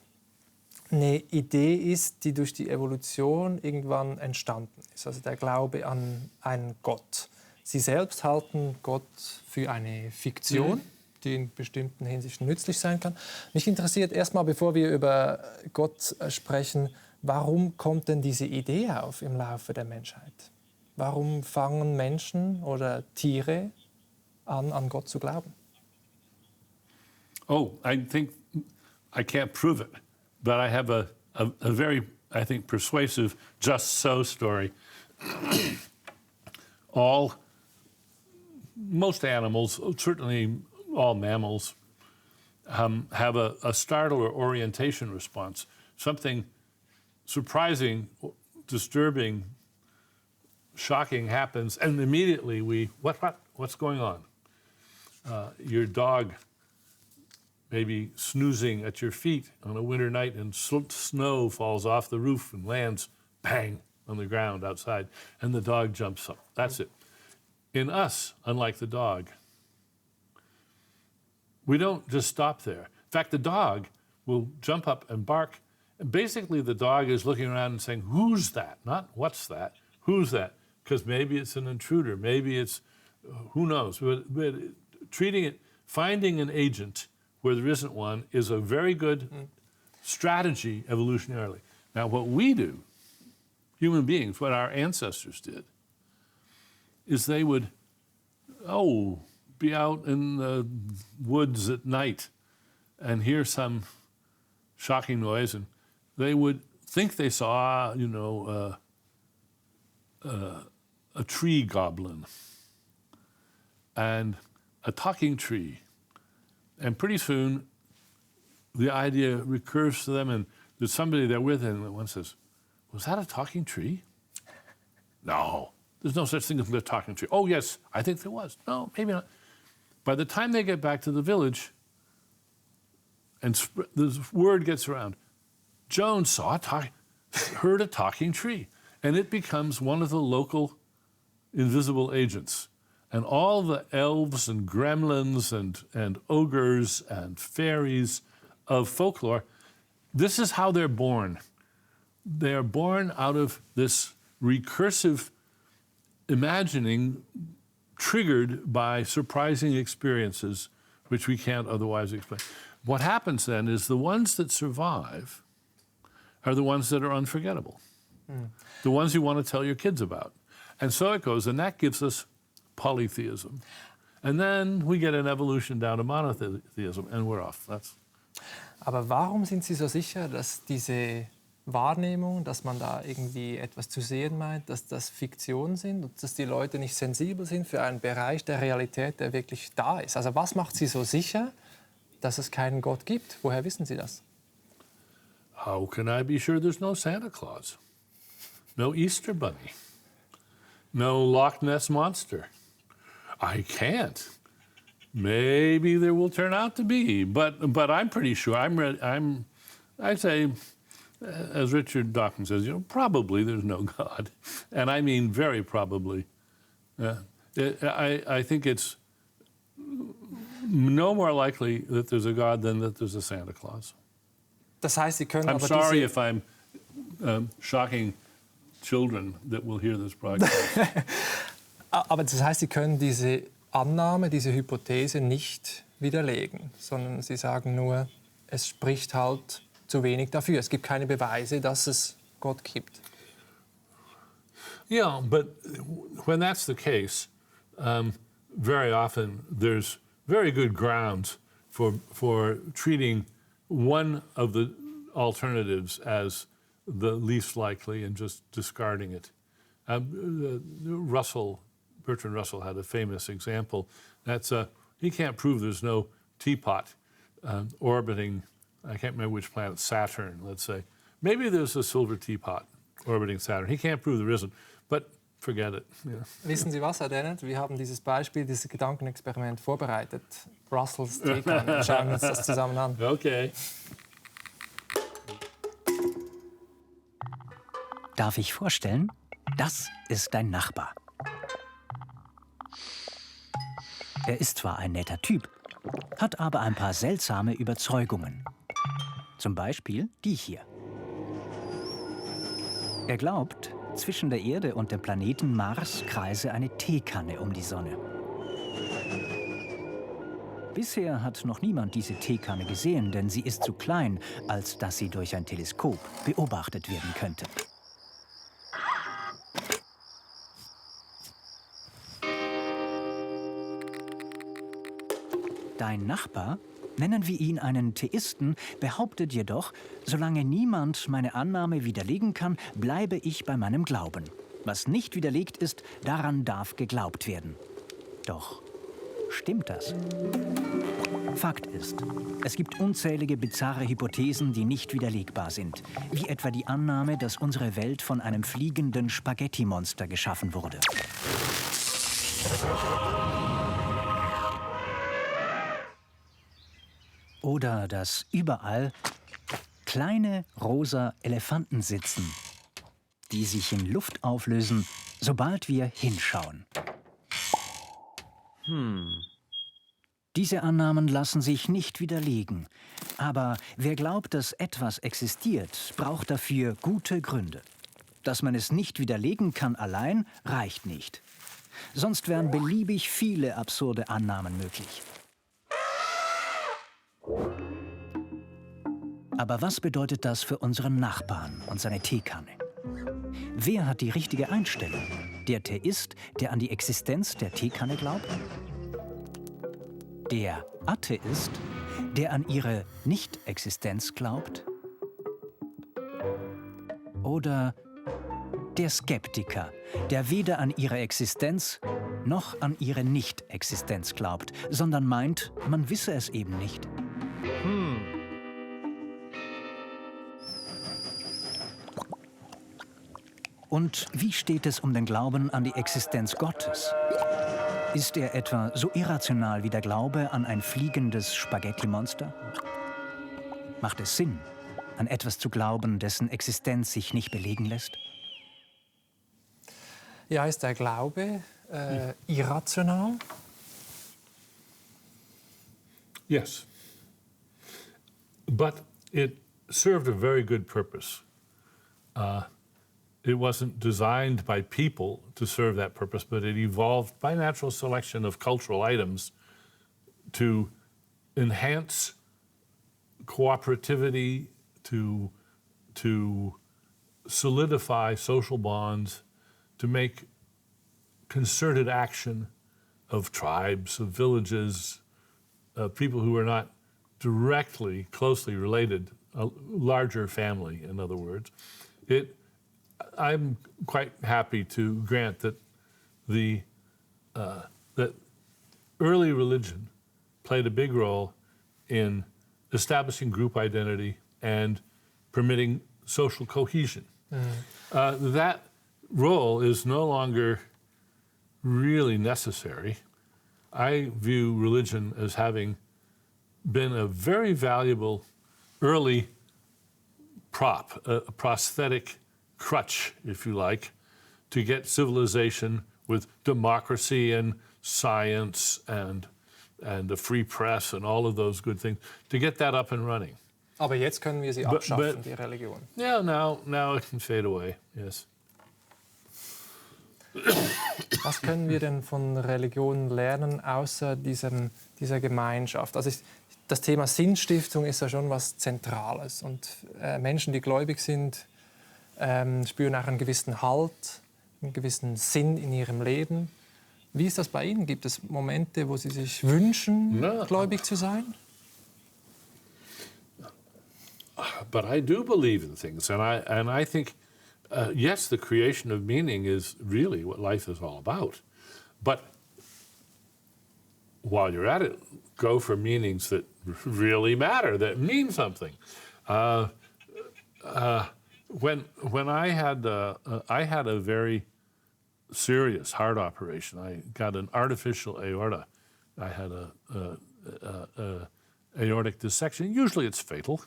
eine Idee ist, die durch die Evolution irgendwann entstanden ist. Also der Glaube an einen Gott. Sie selbst halten Gott für eine Fiktion, die in bestimmten Hinsichten nützlich sein kann. Mich interessiert erstmal, bevor wir über Gott sprechen, warum kommt denn diese Idee auf im Laufe der Menschheit? Warum fangen Menschen oder Tiere an Gott zu glauben? Oh, I think I can't prove it, but I have a very, I think, persuasive just so story. Most animals, certainly all mammals, have a startle or orientation response. Something surprising, disturbing, shocking happens, and immediately what's going on? Your dog may be snoozing at your feet on a winter night, and snow falls off the roof and lands, bang, on the ground outside, and the dog jumps up. That's it. In us, unlike the dog, we don't just stop there. In fact, the dog will jump up and bark. And basically, the dog is looking around and saying, who's that? Not what's that? Who's that? Because maybe it's an intruder. Maybe it's, who knows? But treating it, finding an agent where there isn't one is a very good strategy evolutionarily. Now, what we do, human beings, what our ancestors did, is they would, be out in the woods at night and hear some shocking noise, and they would think they saw, a tree goblin and a talking tree. And pretty soon, the idea recurs to them, and there's somebody there with them, and one says, was that a talking tree? No, there's no such thing as a talking tree. Oh, yes, I think there was. No, maybe not. By the time they get back to the village, and the word gets around, Joan heard a talking tree. And it becomes one of the local invisible agents. And all the elves and gremlins and ogres and fairies of folklore, this is how they're born. They are born out of this recursive imagining triggered by surprising experiences which we can't otherwise explain. What happens then is the ones that survive are the ones that are unforgettable. the ones you want to tell your kids about. And so it goes, and that gives us polytheism. And then we get an evolution down to monotheism, and we're off. Aber warum sind Sie so sicher, dass diese Wahrnehmung, dass man da irgendwie etwas zu sehen meint, dass das Fiktion sind und dass die Leute nicht sensibel sind für einen Bereich der Realität, der wirklich da ist? Also was macht Sie so sicher, dass es keinen Gott gibt? Woher wissen Sie das? How can I be sure there's no Santa Claus? No Easter Bunny? No Loch Ness Monster? I can't. Maybe there will turn out to be, but I'm pretty sure. I say, as Richard Dawkins says, probably there's no God, and I mean very probably. I think it's no more likely that there's a God than that there's a Santa Claus. Das heißt, Sie können I'm aber sorry if I'm shocking children that will hear this broadcast. Aber das heißt, Sie können diese Annahme, diese Hypothese nicht widerlegen, sondern Sie sagen nur, es spricht halt zu wenig dafür. Es gibt keine Beweise, dass es Gott gibt. Yeah, but when that's the case, very often there's very good grounds for treating one of the alternatives as the least likely and just discarding it. Bertrand Russell had a famous example. That's he can't prove there's no teapot orbiting, I can't remember which planet, Saturn, let's say. Maybe there's a silver teapot orbiting Saturn. He can't prove there isn't, but forget it. Yeah. Wissen Sie was, Herr Dennett? Wir haben dieses Beispiel, dieses Gedankenexperiment vorbereitet. Russells Teekanne. Schauen wir uns das zusammen an. Okay. Darf ich vorstellen? Das ist dein Nachbar. Er ist zwar ein netter Typ, hat aber ein paar seltsame Überzeugungen. Zum Beispiel die hier. Er glaubt, zwischen der Erde und dem Planeten Mars kreise eine Teekanne um die Sonne. Bisher hat noch niemand diese Teekanne gesehen, denn sie ist zu klein, als dass sie durch ein Teleskop beobachtet werden könnte. Dein Nachbar, nennen wir ihn einen Theisten, behauptet jedoch, solange niemand meine Annahme widerlegen kann, bleibe ich bei meinem Glauben. Was nicht widerlegt ist, daran darf geglaubt werden. Doch stimmt das? Fakt ist, es gibt unzählige bizarre Hypothesen, die nicht widerlegbar sind, wie etwa die Annahme, dass unsere Welt von einem fliegenden Spaghetti-Monster geschaffen wurde. Oder dass überall kleine rosa Elefanten sitzen, die sich in Luft auflösen, sobald wir hinschauen. Diese Annahmen lassen sich nicht widerlegen. Aber wer glaubt, dass etwas existiert, braucht dafür gute Gründe. Dass man es nicht widerlegen kann allein, reicht nicht. Sonst wären beliebig viele absurde Annahmen möglich. Aber was bedeutet das für unseren Nachbarn und seine Teekanne? Wer hat die richtige Einstellung? Der Theist, der an die Existenz der Teekanne glaubt? Der Atheist, der an ihre Nicht-Existenz glaubt? Oder der Skeptiker, der weder an ihre Existenz noch an ihre Nicht-Existenz glaubt, sondern meint, man wisse es eben nicht? Und wie steht es um den Glauben an die Existenz Gottes? Ist er etwa so irrational wie der Glaube an ein fliegendes Spaghetti-Monster? Macht es Sinn, an etwas zu glauben, dessen Existenz sich nicht belegen lässt? Ja, ist der Glaube irrational? Yes. But it served a very good purpose. It wasn't designed by people to serve that purpose, but it evolved by natural selection of cultural items to enhance cooperativity, to solidify social bonds, to make concerted action of tribes, of villages, of people who are not directly, closely related, a larger family, in other words. I'm quite happy to grant that that early religion played a big role in establishing group identity and permitting social cohesion. That role is no longer really necessary. I view religion as having been a very valuable early prop, a prosthetic crutch, if you like, to get civilization with democracy and science and the free press and all of those good things, to get that up and running. Aber jetzt können wir sie abschaffen, die Religion. Yeah, now it can fade away, yes. Was können wir denn von Religion lernen, außer dieser Gemeinschaft? Also das Thema Sinnstiftung ist ja schon was Zentrales. Und Menschen, die gläubig sind, spüren auch einen gewissen Halt, einen gewissen Sinn in ihrem Leben. Wie ist das bei Ihnen? Gibt es Momente, wo Sie sich wünschen, gläubig zu sein? But I do believe in things, and I think, yes, the creation of meaning is really what life is all about. But while you're at it, go for meanings that really matter, that mean something. When I had a very serious heart operation. I got an artificial aorta. I had a aortic dissection. Usually it's fatal.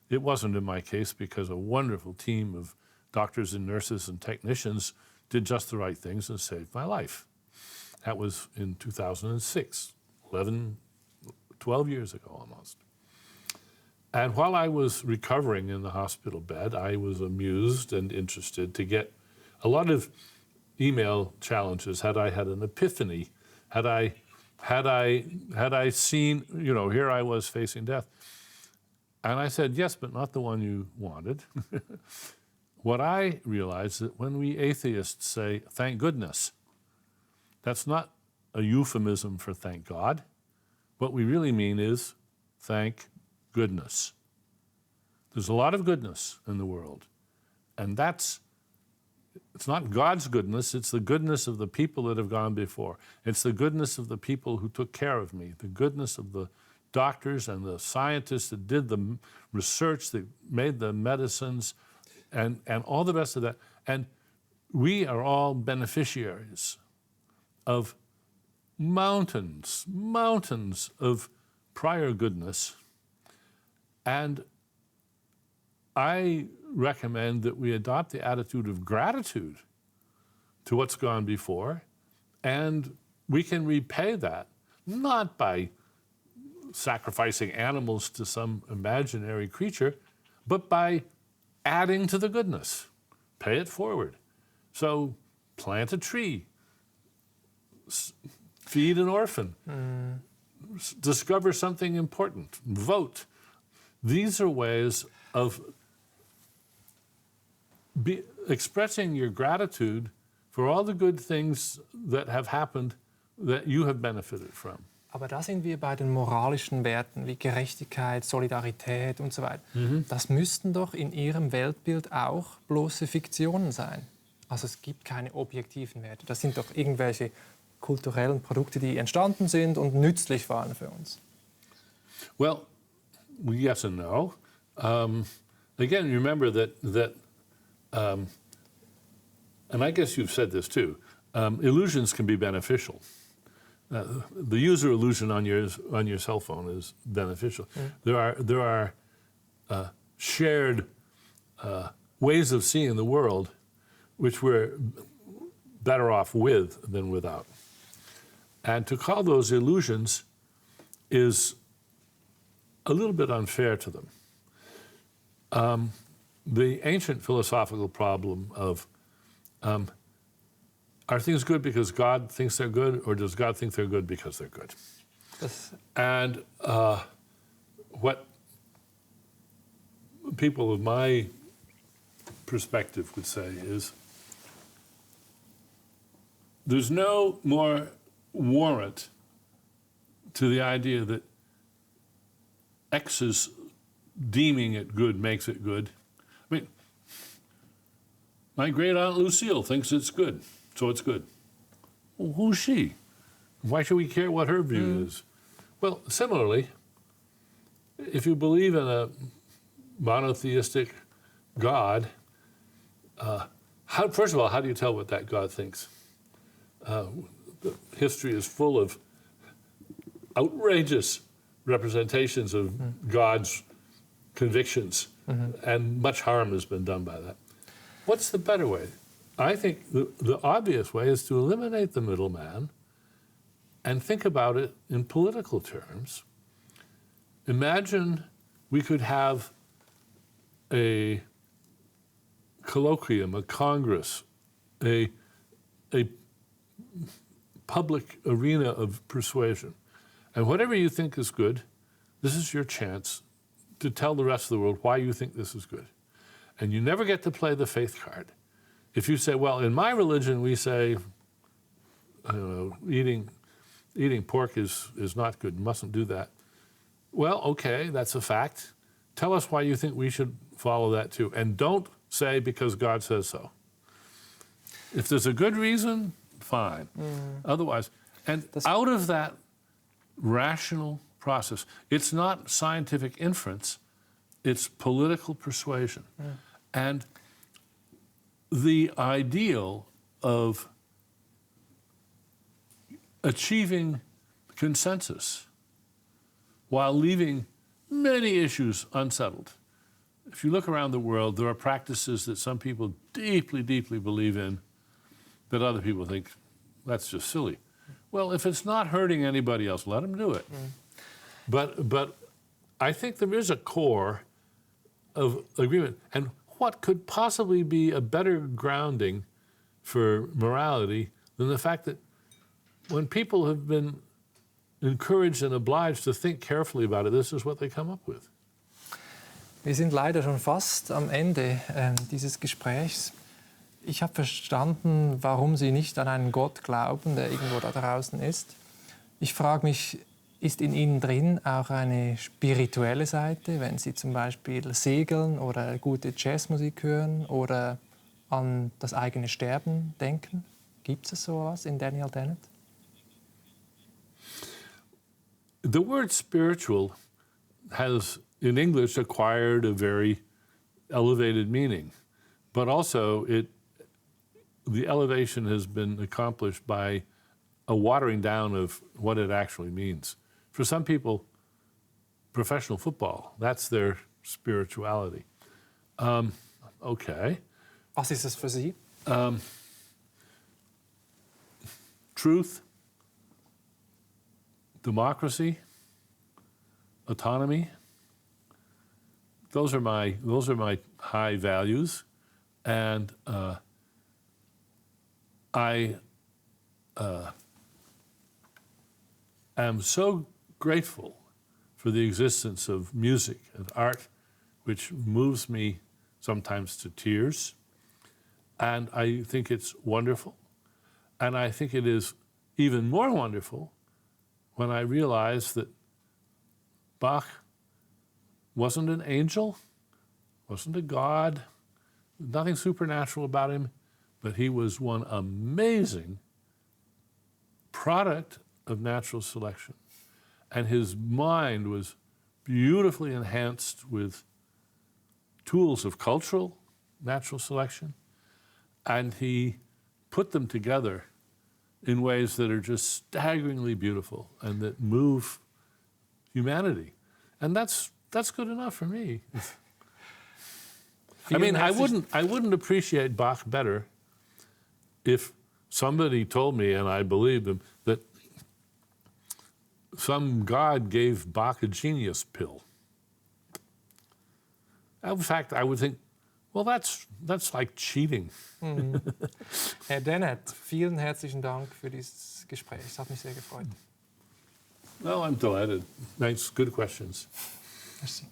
It wasn't in my case because a wonderful team of doctors and nurses and technicians did just the right things and saved my life. That was in 2006, 12 years ago almost. And while I was recovering in the hospital bed, I was amused and interested to get a lot of email challenges. Had I had an epiphany? Had I seen, here I was facing death. And I said, yes, but not the one you wanted. What I realized that when we atheists say, thank goodness, that's not a euphemism for thank God. What we really mean is thank goodness. There's a lot of goodness in the world. And it's not God's goodness, it's the goodness of the people that have gone before. It's the goodness of the people who took care of me, the goodness of the doctors and the scientists that did the research, that made the medicines, and all the rest of that. And we are all beneficiaries of mountains of prior goodness. And I recommend that we adopt the attitude of gratitude to what's gone before, and we can repay that, not by sacrificing animals to some imaginary creature, but by adding to the goodness. Pay it forward. So plant a tree, feed an orphan, discover something important, vote. These are ways of expressing your gratitude for all the good things that have happened that you have benefited from. Aber da sind wir bei den moralischen Werten wie Gerechtigkeit, Solidarität und so weiter. Das müssten doch in Ihrem Weltbild auch bloße Fiktionen sein. Also es gibt keine objektiven Werte. Das sind doch irgendwelche kulturellen Produkte, die entstanden sind und nützlich waren für uns. Well, yes and no. Again, remember that and I guess you've said this too, illusions can be beneficial. The user illusion on your cell phone is beneficial. There are shared ways of seeing the world which we're better off with than without. And to call those illusions is a little bit unfair to them. The ancient philosophical problem of are things good because God thinks they're good, or does God think they're good because they're good? And what people of my perspective would say is there's no more warrant to the idea that X's deeming it good makes it good. I mean, my great aunt Lucille thinks it's good, so it's good. Well, who's she? Why should we care what her view is? Well, similarly, if you believe in a monotheistic God, first of all, how do you tell what that God thinks? History is full of outrageous representations of God's convictions, and much harm has been done by that. What's the better way? I think the obvious way is to eliminate the middleman and think about it in political terms. Imagine we could have a colloquium, a congress, a public arena of persuasion. And whatever you think is good, this is your chance to tell the rest of the world why you think this is good. And you never get to play the faith card. If you say, well, in my religion we say, I don't know, eating pork is not good, you mustn't do that. Well, okay, that's a fact. Tell us why you think we should follow that too. And don't say because God says so. If there's a good reason, fine. Otherwise, and out of that rational process, it's not scientific inference, it's political persuasion. And the ideal of achieving consensus while leaving many issues unsettled. If you look around the world, there are practices that some people deeply, deeply believe in that other people think, that's just silly. Well, if it's not hurting anybody else, let them do it. But I think there is a core of agreement. And what could possibly be a better grounding for morality than the fact that when people have been encouraged and obliged to think carefully about it, this is what they come up with. Wir sind leider schon fast am Ende dieses Gesprächs. Ich habe verstanden, warum Sie nicht an einen Gott glauben, der irgendwo da draußen ist. Ich frage mich, ist in Ihnen drin auch eine spirituelle Seite, wenn Sie zum Beispiel segeln oder gute Jazzmusik hören oder an das eigene Sterben denken? Gibt es sowas in Daniel Dennett? The word spiritual has, in English, acquired a very elevated meaning, but also the elevation has been accomplished by a watering down of what it actually means. For some people, professional football, that's their spirituality. Okay. Was ist es für Sie? Truth, democracy, autonomy. Those are my high values, and I am so grateful for the existence of music and art, which moves me sometimes to tears, and I think it's wonderful. And I think it is even more wonderful when I realize that Bach wasn't an angel, wasn't a god, nothing supernatural about him, but he was one amazing product of natural selection. And his mind was beautifully enhanced with tools of cultural natural selection, and he put them together in ways that are just staggeringly beautiful and that move humanity. And that's good enough for me. I mean, I wouldn't appreciate Bach better if somebody told me, and I believed them, that some god gave Bach a genius pill. In fact, I would think, well, that's like cheating. Herr Dennett, vielen herzlichen Dank für dieses Gespräch. Es hat mich sehr gefreut. Well, I'm delighted. Thanks. Good questions. Merci.